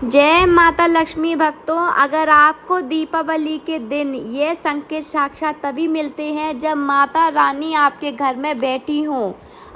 जय माता लक्ष्मी भक्तों, अगर आपको दीपावली के दिन ये संकेत साक्षात तभी मिलते हैं जब माता रानी आपके घर में बैठी हों,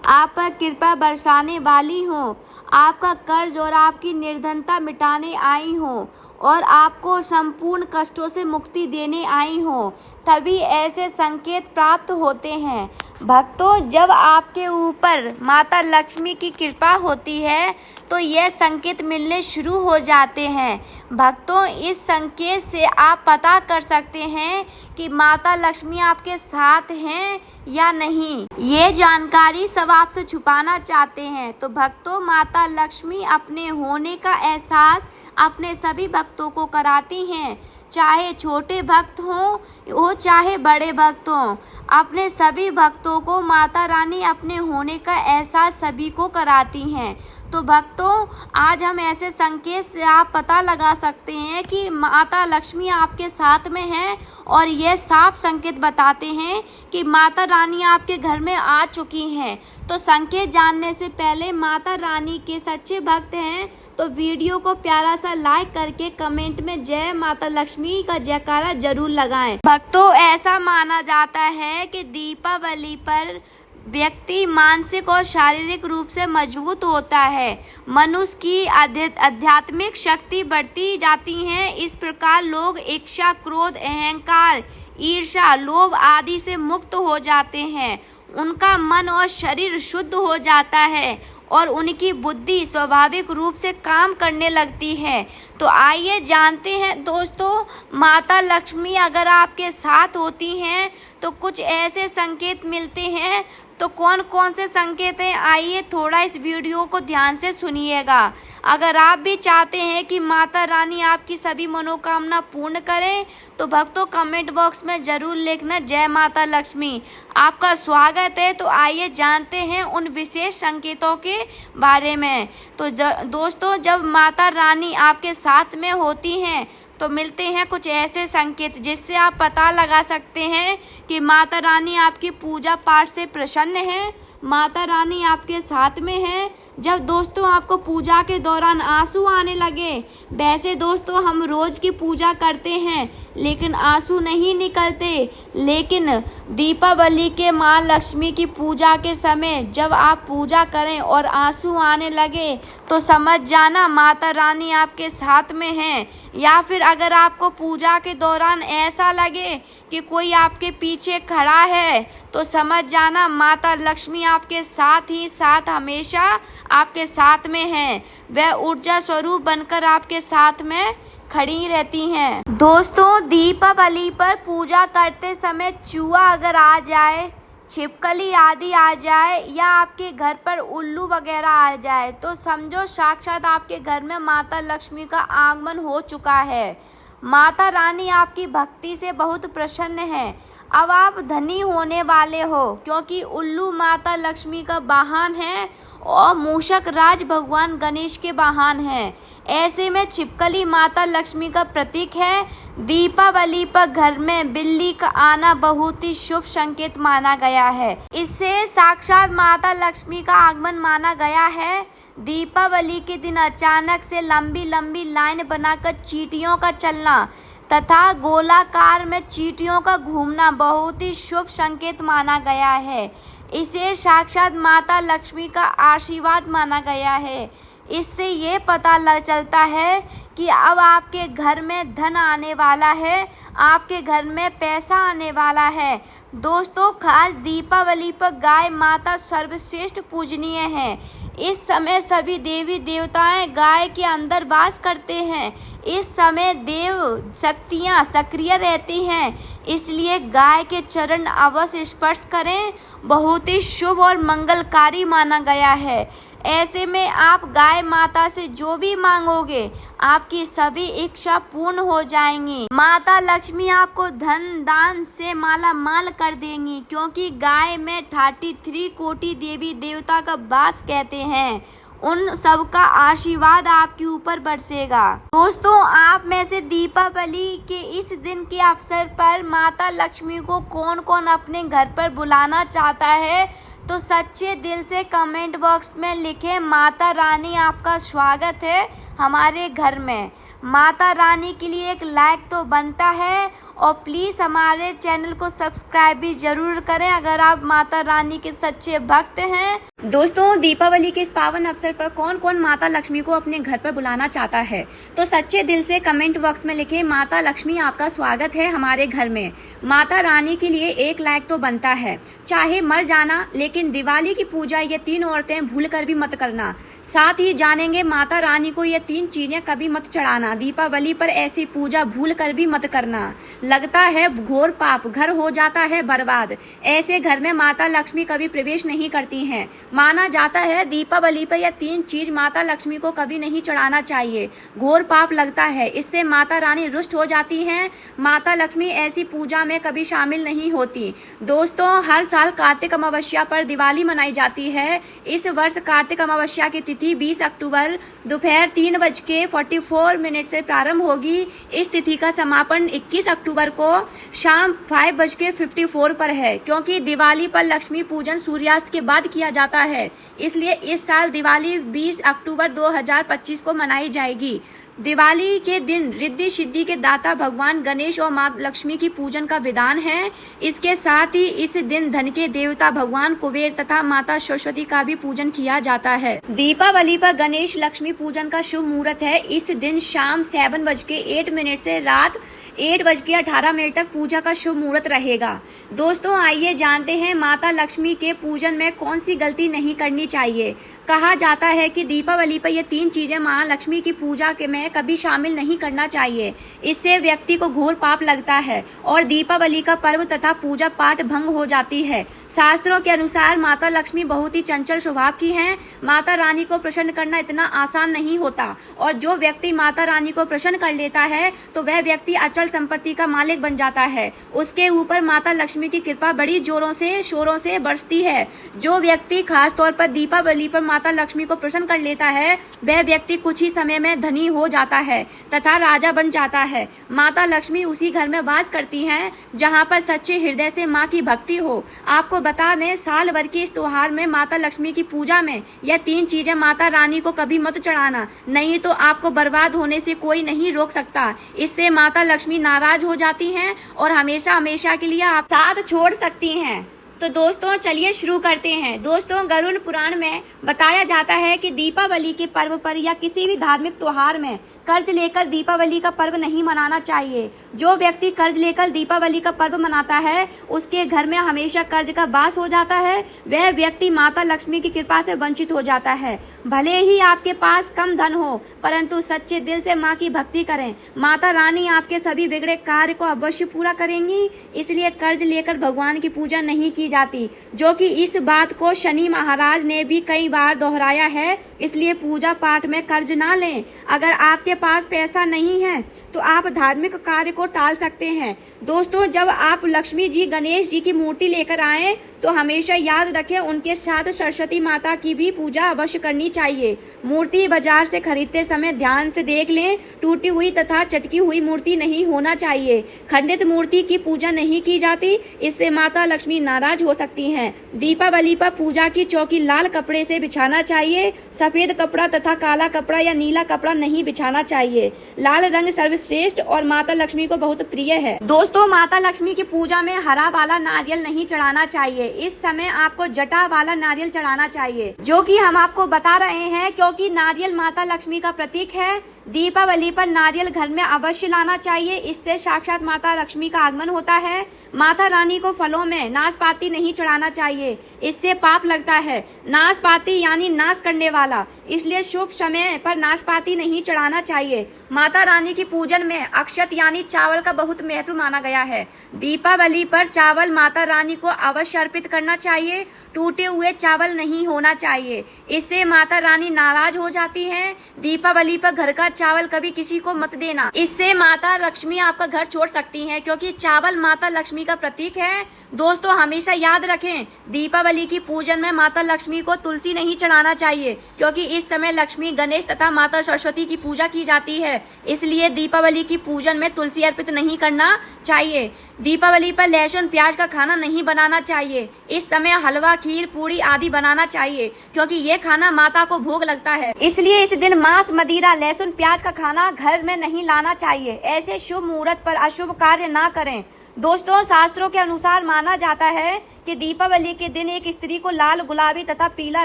आप पर कृपा बरसाने वाली हों, आपका कर्ज और आपकी निर्धनता मिटाने आई हों और आपको संपूर्ण कष्टों से मुक्ति देने आई हों, तभी ऐसे संकेत प्राप्त होते हैं। भक्तों, जब आपके ऊपर माता लक्ष्मी की कृपा होती है तो यह संकेत मिलने शुरू हो जाते हैं। भक्तों, इस संकेत से आप पता कर सकते हैं कि माता लक्ष्मी आपके साथ हैं या नहीं। ये जानकारी सब आपसे छुपाना चाहते हैं। तो भक्तों, माता लक्ष्मी अपने होने का एहसास अपने सभी भक्तों को कराती हैं, चाहे छोटे भक्त हों चाहे बड़े भक्त हों। अपने सभी भक्तों को माता रानी अपने होने का एहसास सभी को कराती हैं। तो भक्तों, आज हम ऐसे संकेत से आप पता लगा सकते हैं कि माता लक्ष्मी आपके साथ में हैं और यह साफ संकेत बताते हैं कि माता रानी आपके घर में आ चुकी हैं। तो संकेत जानने से पहले माता रानी के सच्चे भक्त हैं तो वीडियो को प्यारा सा लाइक करके कमेंट में जय माता लक्ष्मी का जयकारा जरूर लगाएं। भक्तों, ऐसा माना जाता है कि दीपावली पर व्यक्ति मानसिक और शारीरिक रूप से मजबूत होता है। मनुष्य की आध्यात्मिक शक्ति बढ़ती जाती है। इस प्रकार लोग इच्छा, क्रोध, अहंकार, ईर्ष्या, लोभ आदि से मुक्त हो जाते हैं। उनका मन और शरीर शुद्ध हो जाता है और उनकी बुद्धि स्वाभाविक रूप से काम करने लगती है। तो आइए जानते हैं दोस्तों, माता लक्ष्मी अगर आपके साथ होती हैं तो कुछ ऐसे संकेत मिलते हैं। तो कौन कौन से संकेत हैं, आइए थोड़ा इस वीडियो को ध्यान से सुनिएगा। अगर आप भी चाहते हैं कि माता रानी आपकी सभी मनोकामना पूर्ण करें तो भक्तों कमेंट बॉक्स में जरूर लिखना जय माता लक्ष्मी। आपका स्वागत है। तो आइए जानते हैं उन विशेष संकेतों के बारे में। तो दोस्तों, जब माता रानी आपके साथ में होती हैं तो मिलते हैं कुछ ऐसे संकेत जिससे आप पता लगा सकते हैं कि माता रानी आपकी पूजा पाठ से प्रसन्न है, माता रानी आपके साथ में है। जब दोस्तों आपको पूजा के दौरान आंसू आने लगे, वैसे दोस्तों हम रोज की पूजा करते हैं लेकिन आंसू नहीं निकलते, लेकिन दीपावली के माँ लक्ष्मी की पूजा के समय जब आप पूजा करें और आंसू आने लगे तो समझ जाना माता रानी आपके साथ में है। या फिर अगर आपको पूजा के दौरान ऐसा लगे कि कोई आपके पीछे खड़ा है तो समझ जाना माता लक्ष्मी आपके साथ ही साथ हमेशा आपके साथ में है। वह ऊर्जा स्वरूप बनकर आपके साथ में खड़ी रहती हैं। दोस्तों, दीपावली पर पूजा करते समय चूहा अगर आ जाए, छिपकली आदि आ जाए या आपके घर पर उल्लू वगैरह आ जाए तो समझो साक्षात आपके घर में माता लक्ष्मी का आगमन हो चुका है। माता रानी आपकी भक्ति से बहुत प्रसन्न है। अब आप धनी होने वाले हो क्योंकि उल्लू माता लक्ष्मी का वाहन है और मूषक राज भगवान गणेश के वाहन है। ऐसे में छिपकली माता लक्ष्मी का प्रतीक है। दीपावली पर घर में बिल्ली का आना बहुत ही शुभ संकेत माना गया है। इससे साक्षात माता लक्ष्मी का आगमन माना गया है। दीपावली के दिन अचानक से लंबी लंबी लाइन बनाकर चींटियों का चलना तथा गोलाकार में चींटियों का घूमना बहुत ही शुभ संकेत माना गया है। इसे साक्षात माता लक्ष्मी का आशीर्वाद माना गया है। इससे ये पता चलता है कि अब आपके घर में धन आने वाला है, आपके घर में पैसा आने वाला है। दोस्तों, खास दीपावली पर गाय माता सर्वश्रेष्ठ पूजनीय है। इस समय सभी देवी देवताएं गाय के अंदर वास करते हैं। इस समय देव शक्तियां सक्रिय रहती हैं, इसलिए गाय के चरण अवश्य स्पर्श करें, बहुत ही शुभ और मंगलकारी माना गया है। ऐसे में आप गाय माता से जो भी मांगोगे आपकी सभी इच्छा पूर्ण हो जाएंगी। माता लक्ष्मी आपको धन दान से माला माल कर देंगी क्योंकि गाय में 33 कोटि देवी देवता का वास कहते हैं। उन सबका आशीर्वाद आपके ऊपर बरसेगा। दोस्तों, आप में से दीपावली के इस दिन के अवसर पर माता लक्ष्मी को कौन कौन अपने घर पर बुलाना चाहता है, तो सच्चे दिल से कमेंट बॉक्स में लिखें। माता रानी आपका स्वागत है हमारे घर में। माता रानी के लिए एक लाइक तो बनता है, और प्लीज़ हमारे चैनल को सब्सक्राइब भी जरूर करें अगर आप माता रानी के सच्चे भक्त हैं। दोस्तों, दीपावली के इस पावन अवसर पर कौन कौन माता लक्ष्मी को अपने घर पर बुलाना चाहता है, तो सच्चे दिल से कमेंट बॉक्स में लिखें, माता लक्ष्मी आपका स्वागत है हमारे घर में। माता रानी के लिए एक लाइक तो बनता है, चाहे मर जाना, लेकिन दिवाली की पूजा ये 3 औरतें भूल कर भी मत करना। साथ ही जानेंगे माता रानी को ये 3 चीजें कभी मत चढ़ाना। दीपावली पर ऐसी पूजा भूल कर भी मत करना, लगता है घोर पाप, घर हो जाता है बर्बाद। ऐसे घर में माता लक्ष्मी कभी प्रवेश नहीं करती हैं। माना जाता है दीपावली पर यह 3 चीज माता लक्ष्मी को कभी नहीं चढ़ाना चाहिए, घोर पाप लगता है, इससे माता रानी रुष्ट हो जाती हैं। माता लक्ष्मी ऐसी पूजा में कभी शामिल नहीं होती। दोस्तों, हर साल कार्तिक अमावस्या पर दिवाली मनाई जाती है। इस वर्ष कार्तिक अमावस्या की तिथि 20 अक्टूबर दोपहर 3:44 से प्रारंभ होगी। इस तिथि का समापन 21 अक्टूबर को शाम 5:54 पर है। क्योंकि दिवाली पर लक्ष्मी पूजन सूर्यास्त के बाद किया जाता है, इसलिए इस साल दिवाली 20 अक्टूबर 2025 को मनाई जाएगी। दिवाली के दिन रिद्धि सिद्धि के दाता भगवान गणेश और मां लक्ष्मी की पूजन का विधान है। इसके साथ ही इस दिन धन के देवता भगवान कुबेर तथा माता सरस्वती का भी पूजन किया जाता है। दीपावली पर गणेश लक्ष्मी पूजन का शुभ मुहूर्त है। इस दिन शाम 7:08 से रात 8:18 तक पूजा का शुभ मुहूर्त रहेगा। दोस्तों, आइए जानते हैं माता लक्ष्मी के पूजन में कौन सी गलती नहीं करनी चाहिए। कहा जाता है कि दीपावली पर ये 3 चीजें मां लक्ष्मी की पूजा के में कभी शामिल नहीं करना चाहिए, इससे व्यक्ति को घोर पाप लगता है और दीपावली का पर्व तथा पूजा पाठ भंग हो जाती है। शास्त्रों के अनुसार माता लक्ष्मी बहुत ही चंचल स्वभाव की हैं। माता रानी को प्रसन्न करना इतना आसान नहीं होता, और जो व्यक्ति माता रानी को प्रसन्न कर लेता है तो वह व्यक्ति अचल संपत्ति का मालिक बन जाता है। उसके ऊपर माता लक्ष्मी की कृपा बड़ी जोरों से शोरों से बरसती है। जो व्यक्ति खास तौर पर दीपावली पर माता लक्ष्मी को प्रसन्न कर लेता है, वह व्यक्ति कुछ ही समय में धनी हो जाता है तथा राजा बन जाता है। माता लक्ष्मी उसी घर में वास करती हैं जहां पर सच्चे हृदय से मां की भक्ति हो। आपको बता दें, साल भर के इस त्योहार में माता लक्ष्मी की पूजा में यह 3 चीजें माता रानी को कभी मत चढ़ाना, नहीं तो आपको बर्बाद होने से कोई नहीं रोक सकता। इससे माता लक्ष्मी नाराज हो जाती हैं और हमेशा हमेशा के लिए आप साथ छोड़ सकती हैं। तो दोस्तों, चलिए शुरू करते हैं। दोस्तों, गरुड़ पुराण में बताया जाता है कि दीपावली के पर्व पर या किसी भी धार्मिक त्योहार में कर्ज लेकर दीपावली का पर्व नहीं मनाना चाहिए। जो व्यक्ति कर्ज लेकर दीपावली का पर्व मनाता है, उसके घर में हमेशा कर्ज का वास हो जाता है। वह व्यक्ति माता लक्ष्मी की कृपा से वंचित हो जाता है। भले ही आपके पास कम धन हो, परंतु सच्चे दिल से माँ की भक्ति करें, माता रानी आपके सभी बिगड़े कार्य को अवश्य पूरा करेंगी। इसलिए कर्ज लेकर भगवान की पूजा नहीं की जाती, जो कि इस बात को शनि महाराज ने भी कई बार दोहराया है। इसलिए पूजा पाठ में कर्ज ना लें। अगर आपके पास पैसा नहीं है तो आप धार्मिक कार्य को टाल सकते हैं। दोस्तों, जब आप लक्ष्मी जी गणेश जी की मूर्ति लेकर आएं तो हमेशा याद रखें उनके साथ सरस्वती माता की भी पूजा अवश्य करनी चाहिए। मूर्ति बाजार से खरीदते समय ध्यान से देख लें, टूटी हुई तथा चटकी हुई मूर्ति नहीं होना चाहिए। खंडित मूर्ति की पूजा नहीं की जाती, इससे माता लक्ष्मी नाराज हो सकती हैं। दीपावली पर पूजा की चौकी लाल कपड़े से बिछाना चाहिए। सफेद कपड़ा तथा काला कपड़ा या नीला कपड़ा नहीं बिछाना चाहिए। लाल रंग सर्वश्रेष्ठ और माता लक्ष्मी को बहुत प्रिय है। दोस्तों, माता लक्ष्मी की पूजा में हरा वाला नारियल नहीं चढ़ाना चाहिए। इस समय आपको जटा वाला नारियल चढ़ाना चाहिए, जो कि हम आपको बता रहे हैं क्योंकि नारियल माता लक्ष्मी का प्रतीक है। दीपावली पर नारियल घर में अवश्य लाना चाहिए, इससे साक्षात माता लक्ष्मी का आगमन होता है। माता रानी को फलों में नाशपाती नहीं चढ़ाना चाहिए, इससे पाप लगता है। नाशपाती यानी नाश करने वाला, इसलिए शुभ समय पर नाशपाती नहीं चढ़ाना चाहिए। माता रानी की पूजन में अक्षत यानी चावल का बहुत महत्व माना गया है। दीपावली पर चावल माता रानी को अवश्य अर्पित करना चाहिए। टूटे हुए चावल नहीं होना चाहिए, इससे माता रानी नाराज हो जाती हैं। दीपावली पर घर का चावल कभी किसी को मत देना, इससे माता लक्ष्मी आपका घर छोड़ सकती हैं, क्योंकि चावल माता लक्ष्मी का प्रतीक है। दोस्तों हमेशा याद रखें, दीपावली की पूजन में माता लक्ष्मी को तुलसी नहीं चढ़ाना चाहिए, क्योंकि इस समय लक्ष्मी, गणेश तथा माता सरस्वती की पूजा की जाती है। इसलिए दीपावली की पूजन में तुलसी अर्पित नहीं करना चाहिए। दीपावली पर लहसुन प्याज का खाना नहीं बनाना चाहिए। इस समय हलवा, खीर, पूड़ी आदि बनाना चाहिए, क्योंकि ये खाना माता को भोग लगता है। इसलिए इस दिन मांस, मदिरा, लहसुन प्याज का खाना घर में नहीं लाना चाहिए। ऐसे शुभ मुहूर्त पर अशुभ कार्य ना करें। दोस्तों शास्त्रों के अनुसार माना जाता है कि दीपावली के दिन एक स्त्री को लाल, गुलाबी तथा पीला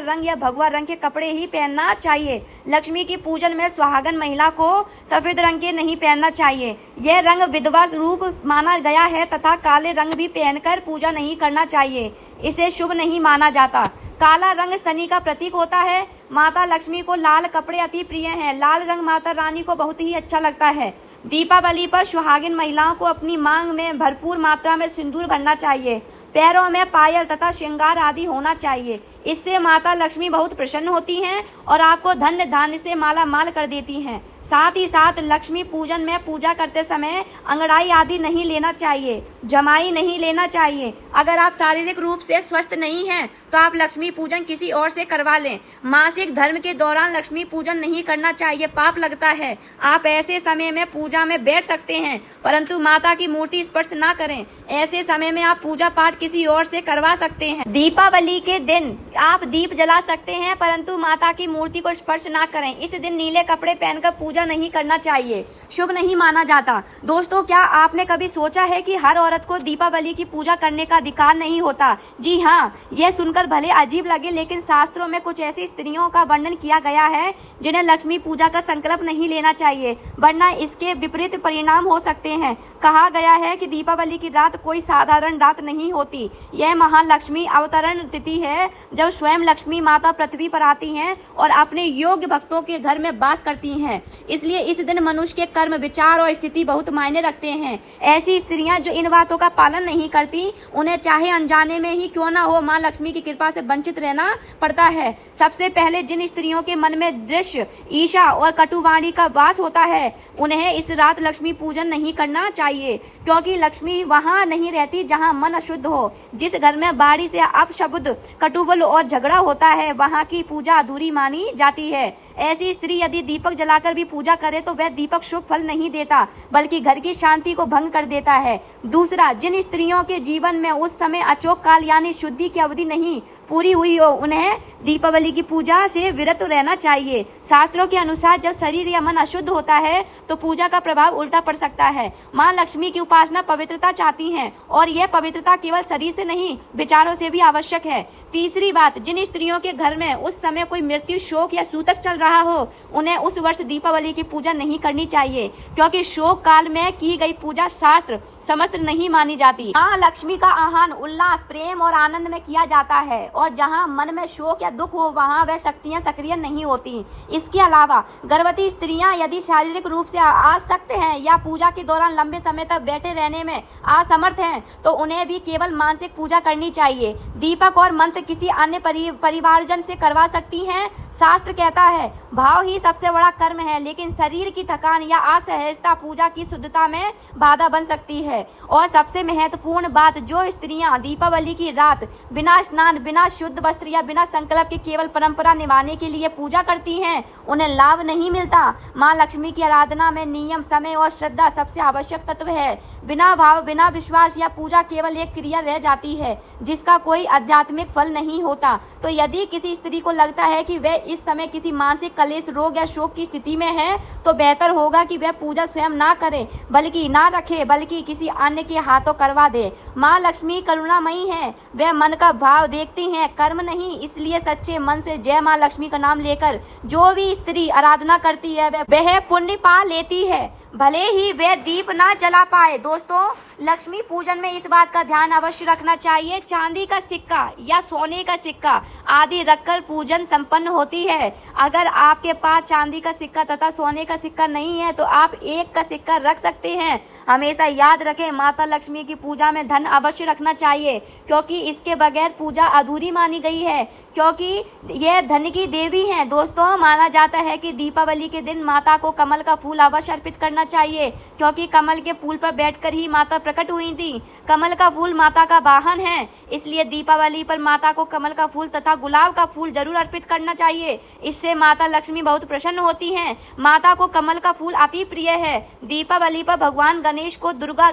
रंग या भगवा रंग के कपड़े ही पहनना चाहिए। लक्ष्मी की पूजन में सुहागन महिला को सफेद रंग के नहीं पहनना चाहिए। यह रंग विधवा रूप माना गया है तथा काले रंग भी पहनकर पूजा नहीं करना चाहिए, इसे शुभ नहीं माना जाता। काला रंग शनि का प्रतीक होता है। माता लक्ष्मी को लाल कपड़े अति प्रिय हैं। लाल रंग माता रानी को बहुत ही अच्छा लगता है। दीपावली पर सुहागिन महिलाओं को अपनी मांग में भरपूर मात्रा में सिंदूर भरना चाहिए। पैरों में पायल तथा श्रृंगार आदि होना चाहिए। इससे माता लक्ष्मी बहुत प्रसन्न होती हैं और आपको धन्य धान्य से माला माल कर देती हैं। साथ ही साथ लक्ष्मी पूजन में पूजा करते समय अंगड़ाई आदि नहीं लेना चाहिए, जमाई नहीं लेना चाहिए। अगर आप शारीरिक रूप से स्वस्थ नहीं हैं तो आप लक्ष्मी पूजन किसी और से करवा लें। मासिक धर्म के दौरान लक्ष्मी पूजन नहीं करना चाहिए, पाप लगता है। आप ऐसे समय में पूजा में बैठ सकते हैं, परंतु माता की मूर्ति स्पर्श ना करें। ऐसे समय में आप पूजा पाठ किसी और से करवा सकते हैं। दीपावली के दिन आप दीप जला सकते हैं, परंतु माता की मूर्ति को स्पर्श ना करें। इस दिन नीले कपड़े पहनकर पूजा नहीं करना चाहिए, शुभ नहीं माना जाता। दोस्तों क्या आपने कभी सोचा है कि हर औरत को दीपावली की पूजा करने का अधिकार नहीं होता? जी हाँ, यह सुनकर भले अजीब लगे, लेकिन शास्त्रों में कुछ ऐसी स्त्रियों का वर्णन किया गया है जिन्हें लक्ष्मी पूजा का संकल्प नहीं लेना चाहिए, वरना इसके विपरीत परिणाम हो सकते हैं। कहा गया है कि दीपावली की रात कोई साधारण रात नहीं होती। यह महालक्ष्मी अवतरण तिथि है, जब स्वयं लक्ष्मी माता पृथ्वी पर आती हैं और अपने योग्य भक्तों के घर में वास करती हैं। इसलिए इस दिन मनुष्य के कर्म, विचार और स्थिति बहुत मायने रखते हैं। ऐसी स्त्रियां जो इन बातों का पालन नहीं करती, उन्हें चाहे अनजाने में ही क्यों ना हो, माँ लक्ष्मी की कृपा से वंचित रहना पड़ता है। सबसे पहले जिन स्त्रियों के मन में दृश्य, ईर्ष्या और कटुवाणी का वास होता है, उन्हें इस रात लक्ष्मी पूजन नहीं करना चाहिए, क्योंकि लक्ष्मी वहाँ नहीं रहती जहाँ मन अशुद्ध हो। जिस घर में बाड़ी से अपशब्द, कटुबल और झगड़ा होता है, वहाँ की पूजा अधूरी मानी जाती है। ऐसी स्त्री यदि दीपक जलाकर भी पूजा करे तो वह दीपक शुभ फल नहीं देता, बल्कि घर की शांति को भंग कर देता है। दूसरा, जिन स्त्रियों के जीवन में उस समय अचोक काल यानी शुद्धि की अवधि नहीं पूरी हुई हो, उन्हें दीपावली की पूजा से विरत रहना चाहिए। शास्त्रों के अनुसार जब शरीर या मन अशुद्ध होता है तो पूजा का प्रभाव उल्टा पड़ सकता है। माँ लक्ष्मी की उपासना पवित्रता चाहती है, और यह पवित्रता केवल शरीर से नहीं, विचारों से भी आवश्यक है। तीसरी बात, जिन स्त्रियों के घर में उस समय कोई मृत्यु, शोक या सूतक चल रहा हो, उन्हें उस वर्ष दीपावली की पूजा नहीं करनी चाहिए, क्योंकि शोक काल में की गई पूजा शास्त्र समस्त नहीं मानी जाती। माँ लक्ष्मी का आह्वान उल्लास, प्रेम और आनंद में किया जाता है, और जहाँ मन में शोक या दुख हो वहाँ वह शक्तियाँ सक्रिय नहीं होती। इसके अलावा गर्भवती स्त्रियाँ यदि शारीरिक रूप से आसक्त हैं या पूजा के दौरान लंबे समय तक बैठे रहने में असमर्थ हैं, तो उन्हें भी केवल मानसिक पूजा करनी चाहिए। दीपक और मंत्र किसी अन्य परिवारजन से करवा सकती हैं। शास्त्र कहता है भाव ही सबसे बड़ा कर्म है, लेकिन शरीर की थकान या असहजता पूजा की शुद्धता में बाधा बन सकती है। और सबसे महत्वपूर्ण बात, जो स्त्रियां दीपावली की रात बिना स्नान, बिना शुद्ध वस्त्र या बिना संकल्प के केवल परंपरा निभाने के लिए पूजा करती हैं, उन्हें लाभ नहीं मिलता। माँ लक्ष्मी की आराधना में नियम, समय और श्रद्धा सबसे आवश्यक तत्व है। बिना भाव, बिना विश्वास या पूजा केवल एक क्रिया रह जाती है जिसका कोई आध्यात्मिक फल नहीं होता। तो यदि किसी स्त्री को लगता है कि वह इस समय किसी मानसिक कलेश, रोग या शोक की स्थिति में है, तो बेहतर होगा कि वह पूजा स्वयं ना करे, बल्कि किसी अन्य के हाथों करवा दे। माँ लक्ष्मी करुणामयी है, वह मन का भाव देखती हैं, कर्म नहीं। इसलिए सच्चे मन से जय माँ लक्ष्मी का नाम लेकर जो भी स्त्री आराधना करती है वह पुण्य पा लेती है, भले ही वह दीप ना जला जला पाए। दोस्तों, लक्ष्मी पूजन में इस बात का ध्यान अवश्य रखना चाहिए, चांदी का सिक्का या सोने का सिक्का आदि रखकर पूजन संपन्न होती है। अगर आपके पास चांदी का सिक्का तथा सोने का सिक्का नहीं है तो आप एक का सिक्का रख सकते हैं। हमेशा याद रखें, माता लक्ष्मी की पूजा में धन अवश्य रखना चाहिए, क्योंकि इसके बगैर पूजा अधूरी मानी गई है, क्योंकि यह धन की देवी हैं। दोस्तों, माना जाता है कि दीपावली के दिन माता को कमल का फूल अवश्य अर्पित करना चाहिए, क्योंकि कमल के फूल पर बैठकर ही माता प्रकट हुई थी। कमल का फूल माता का वाहन है, इसलिए दीपावली पर माता को कमल का फूल तथा गुलाब का फूल जरूर अर्पित करना चाहिए। इससे माता लक्ष्मी बहुत प्रसन्न होती हैं। माता को कमल का फूल अति प्रिय है। दीपावली पर भगवान गणेश को दुर्वा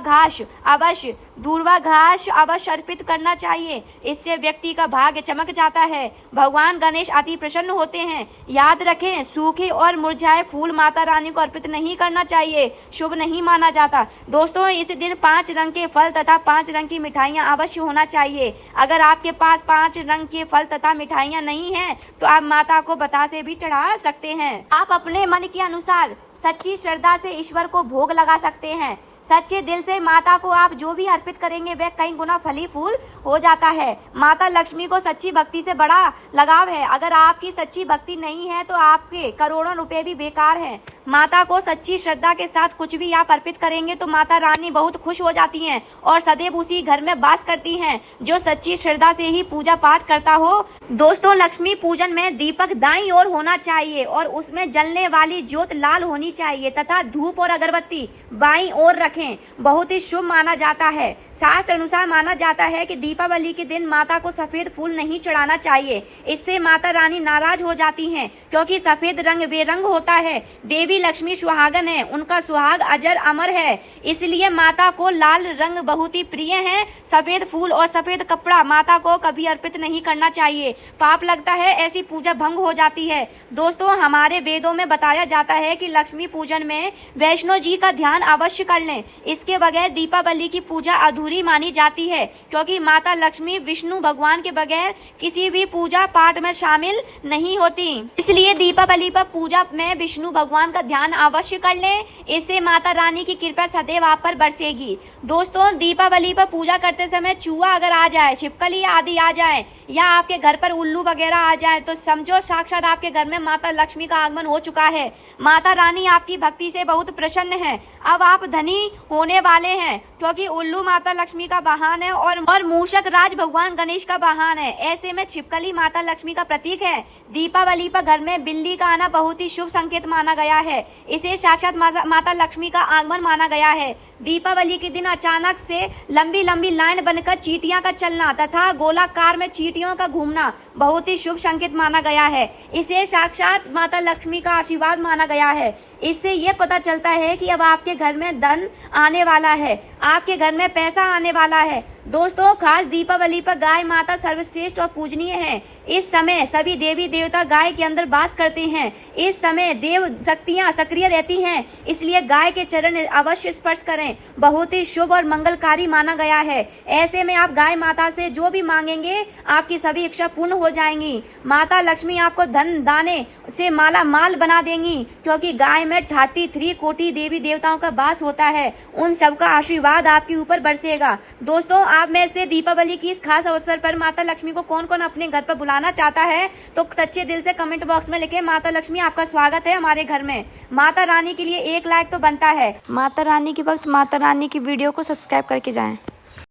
घास अवश्य अर्पित करना चाहिए। इससे व्यक्ति का भाग्य चमक जाता है। भगवान गणेश अति प्रसन्न होते हैं। याद रखें, सूखे और मुरझाए फूल माता रानी को अर्पित नहीं करना चाहिए, शुभ नहीं माना जाता। दोस्तों, इस दिन 5 रंग के फल तथा 5 रंग की मिठाइयां अवश्य होना चाहिए। अगर आपके पास 5 रंग के फल तथा मिठाइयां नहीं हैं तो आप माता को बतासे भी चढ़ा सकते हैं। आप अपने मन के अनुसार सच्ची श्रद्धा से ईश्वर को भोग लगा सकते हैं। सच्चे दिल से माता को आप जो भी अर्पित करेंगे वह कई गुना फली फूल हो जाता है। माता लक्ष्मी को सच्ची भक्ति से बड़ा लगाव है। अगर आपकी सच्ची भक्ति नहीं है तो आपके करोड़ों रुपए भी बेकार हैं। माता को सच्ची श्रद्धा के साथ कुछ भी आप अर्पित करेंगे तो माता रानी बहुत खुश हो जाती हैं और सदैव उसी घर में वास करती हैं जो सच्ची श्रद्धा से ही पूजा पाठ करता हो। दोस्तों, लक्ष्मी पूजन में दीपक दाईं ओर होना चाहिए और उसमें जलने वाली ज्योत लाल होनी चाहिए तथा धूप और अगरबत्ती बाईं ओर रखें। बहुत ही शुभ माना जाता है। शास्त्र अनुसार माना जाता है कि दीपावली के दिन माता को सफेद फूल नहीं चढ़ाना चाहिए। इससे माता रानी नाराज हो जाती हैं, क्योंकि सफेद रंग वे रंग होता है। देवी लक्ष्मी सुहागन है, उनका सुहाग अजर अमर है, इसलिए माता को लाल रंग बहुत ही प्रिय है। सफेद फूल और सफेद कपड़ा माता को कभी अर्पित नहीं करना चाहिए, पाप लगता है, ऐसी पूजा भंग हो जाती है। दोस्तों, हमारे वेदों में बताया जाता है कि लक्ष्मी पूजन में वैष्णो जी का ध्यान अवश्य कर लें। इसके बगैर दीपावली की पूजा अधूरी मानी जाती है, क्योंकि माता लक्ष्मी विष्णु भगवान के बगैर किसी भी पूजा पाठ में शामिल नहीं होती। इसलिए दीपावली पर पूजा में विष्णु भगवान का ध्यान अवश्य कर लें। इससे माता रानी की कृपा सदैव आप पर बरसेगी। दोस्तों, दीपावली पर पूजा करते समय चूहा अगर आ जाए, छिपकली आदि आ जाए या आपके घर पर उल्लू वगैरह आ जाए तो समझो साक्षात आपके घर में माता लक्ष्मी का आगमन हो चुका है। माता रानी आपकी भक्ति से बहुत प्रसन्न है। अब आप धनी होने वाले हैं, क्योंकि उल्लू माता लक्ष्मी का वाहन है और मूषक राज भगवान गणेश का वाहन है। ऐसे में छिपकली माता लक्ष्मी का प्रतीक है। दीपावली पर घर में बिल्ली का आना बहुत ही शुभ संकेत माना गया है। इसे साक्षात माता लक्ष्मी का आगमन माना गया है। दीपावली के दिन अचानक से लंबी लंबी लाइन बनकर चींटियां का चलना तथा गोलाकार में चींटियों का घूमना बहुत ही शुभ संकेत माना गया है। इसे साक्षात माता लक्ष्मी का आशीर्वाद माना गया है। इससे ये पता चलता है कि अब आपके घर में धन आने वाला है, आपके घर में पैसा आने वाला है। दोस्तों, खास दीपावली पर गाय माता सर्वश्रेष्ठ और पूजनीय है। इस समय सभी देवी देवता गाय के अंदर वास करते हैं। इस समय देव शक्तियां सक्रिय रहती हैं, इसलिए गाय के चरण अवश्य स्पर्श करें, बहुत ही शुभ और मंगलकारी माना गया है। ऐसे में आप गाय माता से जो भी मांगेंगे आपकी सभी इच्छा पूर्ण हो जाएंगी। माता लक्ष्मी आपको धन दाने से माला माल बना देंगी, क्योंकि गाय में 33 कोटि देवी देवताओं का वास होता है। उन सबका आशीर्वाद आपके ऊपर बरसेगा। दोस्तों, आप में से दीपावली की इस खास अवसर पर माता लक्ष्मी को कौन कौन अपने घर पर बुलाना चाहता है तो सच्चे दिल से कमेंट बॉक्स में लिखें। माता लक्ष्मी आपका स्वागत है हमारे घर में। माता रानी के लिए 1 लाइक तो बनता है। माता रानी के वक्त माता रानी की वीडियो को सब्सक्राइब करके जाएं।